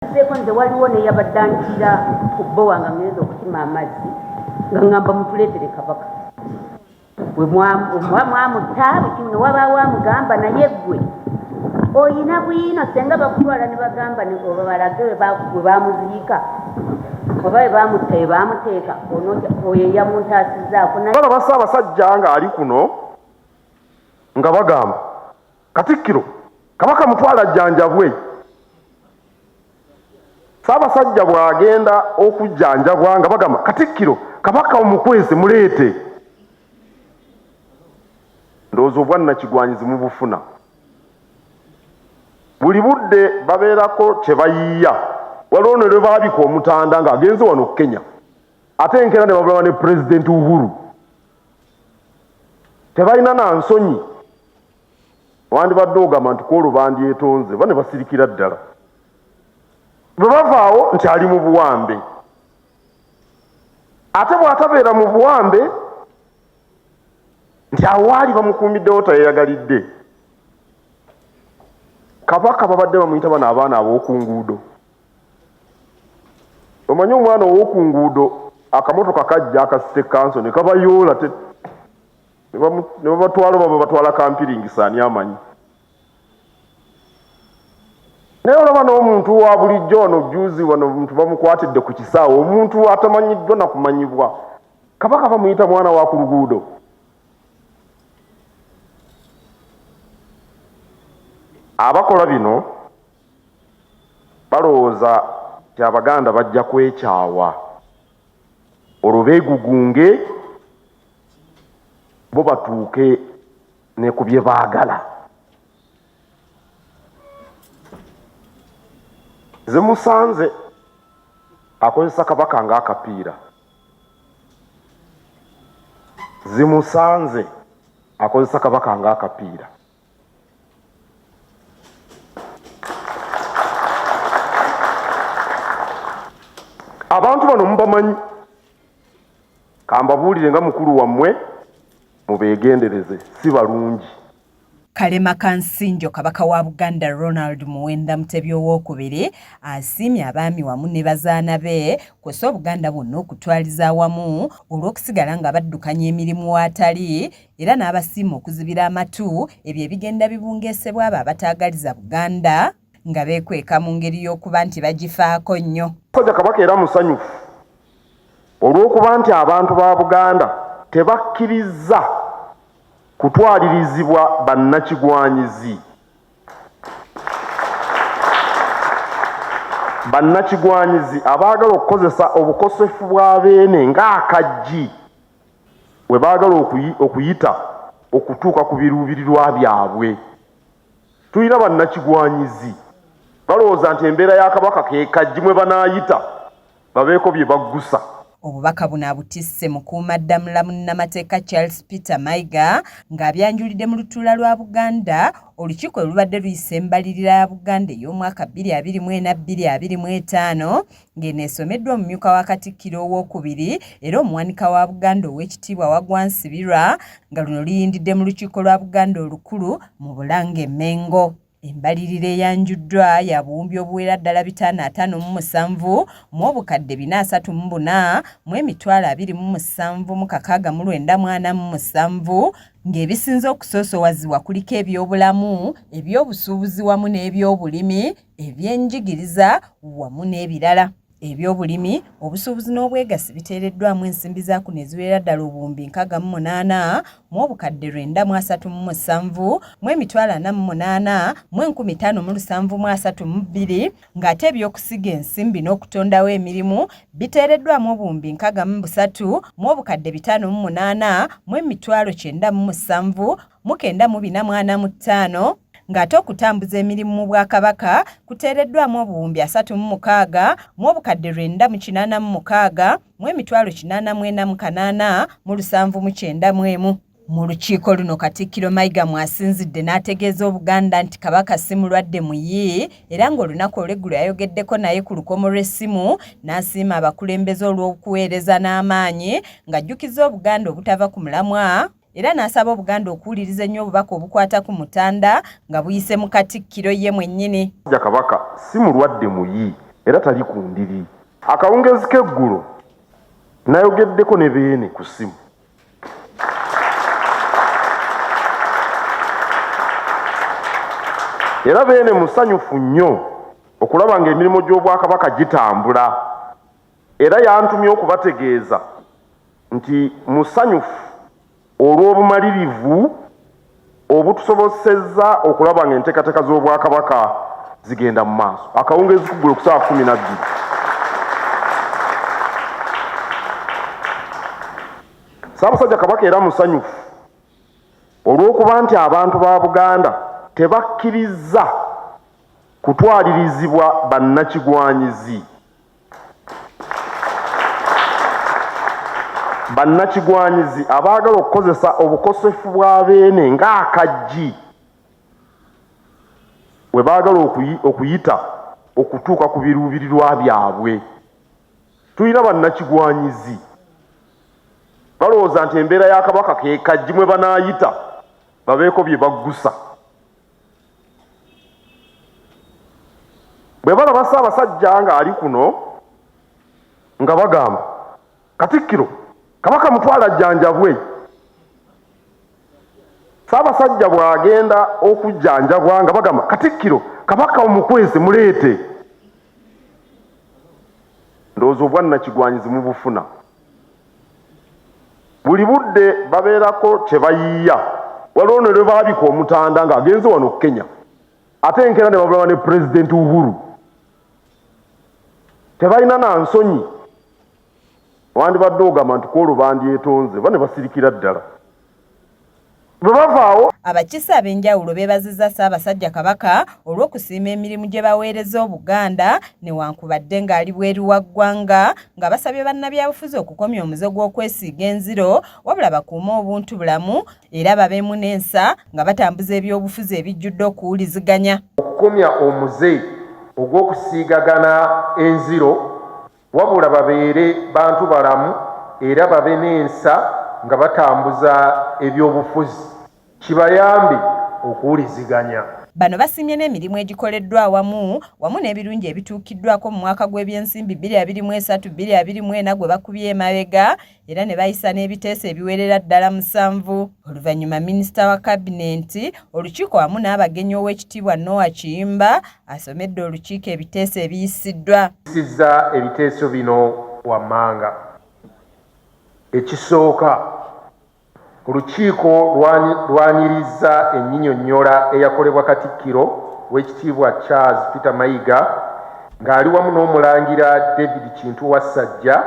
Seko nze waliwo ne yabaddankira ku bbo wange ngeze okutima amazzi nga ngamba mutuleetere Kabaka we mwamutta bwe wabaawo amugamba naye ggwe oyina bwino senga bakutwala ne bagamba oba balage we bamuziika oba we bamutta we bamuteeka oyo yamuntaasizzaako balaba Ssaabasajja nga ali kuno nga bagamba Katikkiro Kabaka mutwala jjanjabwe. Ssaabasajja bw'agenda okujjanjabwa nga bagamba Katikkiro Kabaka omukwese muleete. Ndowooza obwannakigwanyizi mu bufuna buli budde babeerako kye bayiiya. Waliwo ne lwe baabika omutanda ng'agenze wano Kenya ate enkeera ne babulaba ne Pulezidenti Uhuru tebalina na nsonyi. Wandibadde ogamba nti kwolwo bandyetonze ba ne basirikira ddala. Bwe bavaawo nti ali mu buwambe ate bw'atabeera mu buwambe nti awaali bamukuumiddewo tayeyagalidde. Kabaka babadde bamuyita bano abaana ab'oku nguudo. Omanyi omwana ow'oku nguudo akamotoka kajja akasite kanso ne kabayoola ne babatwala baba batwala kampiringisa ani amanyi. Naye olaba n'omuntu wa bulijjo ono juzi wano omuntu bamukwatidde ku kisaawe omuntu atamanyiddwa na kumanyibwa. Kabaka bamuyita mwana wa ku luguudo. Abakola bino balowooza nti Abaganda bajja kwekyawa olwo beegugunge bo batuuke ne ku bye baagala. Ze musanze akozesa Kabaka ng'akapiira. Zimusanze akozesa Kabaka ng'akapiira. Abantu bano mubamanyi kambabuulire nga mukulu wammwe mubeegendereze si balungi. Kalema Kansinjo Kabaka wa Buganda Ronald Muwenda Mutebi owookubiri asiimye abaami wamu ne bazaana be kw'ossa Obuganda bwonna okutwaliza awamu olw'okusigala nga baddukanya emirimu watali era n'abasiima okuzibira amatu ebyo ebigenda bibungeesebwa abo abataagaliza Buganda nga beekweka mu ngeri y'okuba nti bagifaako nnyo. Ssajja Kabaka era musanyufu olw'okuba nti abantu ba Buganda tebakkiriza kutwalirizibwa bannakigwanyizi. Bannakigwanyizi abaagala okukozesa obukosefu bwa beene ng'akaggi bwe baagala okuyita okutuuka ku biruubirirwa byabwe. Tulina bannakigwanyizi balowooza nti embeera ya Kabaka ke kaggi mwe banaayita babeeko bye baggusa. Obubaka buno abutisse mukuumaddamula munnamateeka Charles Peter Mayiga ng'abyanjulidde mu lutuula lwa Buganda olukiiko olubadde luyisa embalirira ya Buganda ey'omwaka 2024-2025 ng'eneesomeddwa omumyuka wa Katikkiro owookubiri era omuwanika wa Buganda ow'ekitiibwa Waggwa Nsibirwa nga luno luyindidde mu lukiiko lwa Buganda olukulu mu Bulange Mengo. Embalirira eyanjuddwa ya buwumbi obuwera ddala 557 mu obukadde 434 mu emitwalo 27,697 ng'ebisinze okusoosowazibwa kuliko ebyobulamu, ebyobusuubuzi wamu n'ebyobulimi, ebyenjigiriza wamu n'ebirala. Ebyobulimi, obusuubuzi n'obwegassi biteereddwamu ensimbi zaako ne ziwera ddala obuwumbi 68 mu obukadde 937 mu emitwalo 48 mu 5,732 ng'ate ebyokusiga ensimbi n'okutondawo emirimu biteereddwamu obuwumbi 63 mu obukadde 58 mu emitwalo 97 mu 945 ng'ate okutambuza emirimu mu Bwakabaka kuteereddwamu obuwumbi 36 mu obukadde 986 mu emitwalo 84 mu 791. Mu lukiiko luno Katikkiro Mayiga mwasinzidde n'ategeeza Obuganda nti Kabaka si mulwadde muyi era ng'olunaku olw'eggulo yayogeddeko naye ku lukomo lw'essimu n'asiima abakulembeze olw'okuweereza n'amaanyi ng'ajjukiza Obuganda obutava ku mulamwa era n'asaba Obuganda okuwuliriza ennyo obubaka obukwata ku Mutanda nga buyise mu Katikkiro ye mwennyini. Kabaka si mulwadde muyi era tali ku ndiri. Akawungezi k'eggulo nayogeddeko ne Beene ku ssimu. Era Beene musanyufu nnyo okulaba ng'emirimu gy'Obwakabaka gitambula, era yantumye okubategeeza nti musanyufu olw'obumalirivu obutusobosezza okulaba ng'enteekateeka z'Obwakabaka zigenda mu maaso. Akawungezi k'eggulo ku ssaawa 12. Ssaabasajja Kabaka era musanyufu olw'okuba nti abantu ba Buganda tebakkiriza kutwalirizibwa bannakigwanyizi. Bannakigwanyizi abaagala okukozesa obukosefu bwa Beene ng'akaggi we baagala okuyita okutuuka ku biruubirirwa byabwe. Tulina bannakigwanyizi balowooza nti embeera ya Kabaka ke kaggi mwe banaayita babeeko bye baggusa. Bwe balaba Ssaabasajja ng'ali kuno nga bagamba Katikkiro Kabaka mutwala ajjanjabwe. Ssaabasajja bw'agenda okujjanjabwa nga bagamba Katikkiro Kabaka omukwese muleete. Ndowooza obwannakigwanyizi mubufuna. Buli budde babeerako kye bayiiya. Waliwo ne lwe baabika Omutanda ng'agenze wano Kenya, ate enkeera ne babulawa ne Pulezidenti Uhuru. Tebalina na nsonyi. Wandibadde ogamba nti kwolwo bandyetonze ba ne basirikira ddala. Bwe bavaawo abakiise ab'enjawulo beebazizza Ssaabasajja Kabaka olw'okusiima emirimu gye baweereza Obuganda newankubadde ng'ali bweru wa ggwanga, nga basabye bannabyabufuzi okukomya omuze gw'okwesiiga enziro wabula bakuume obuntubulamu era babeemu n'ensa nga batambuza ebyobufuzi ebijjudde okuwuliziganya. Okukomya omuze ogw'okusiigagana enziro wabula babeere bantu balamu era babe n'ensa nga batambuza ebyobufuzi kibayambe okuwuliziganya. Bano basiimye n'emirimu egikoleddwa wamu n'ebirungi ebituukiddwako mu mwaka gw'ebyensimbi 2023-2024 gwe bakubye emabega era ne bayisa n'ebiteeso ebiwerera ddala 7. Oluvannyuma Minisita wa Kabinenti, olukiiko wamu n'abagenyi Oweekitiibwa Noah Kiyimba asomedde olukiiko ebiteeso ebiyisiddwa. Sizza ebiteeso bino wammanga. Ekisooka, olukiiko lwanirizza ennyinyonnyola eyakolebwa Katikkiro Oweekitiibwa Charles Peter Mayiga ng'ali wamu n'Omulangira David Kintu Wassajja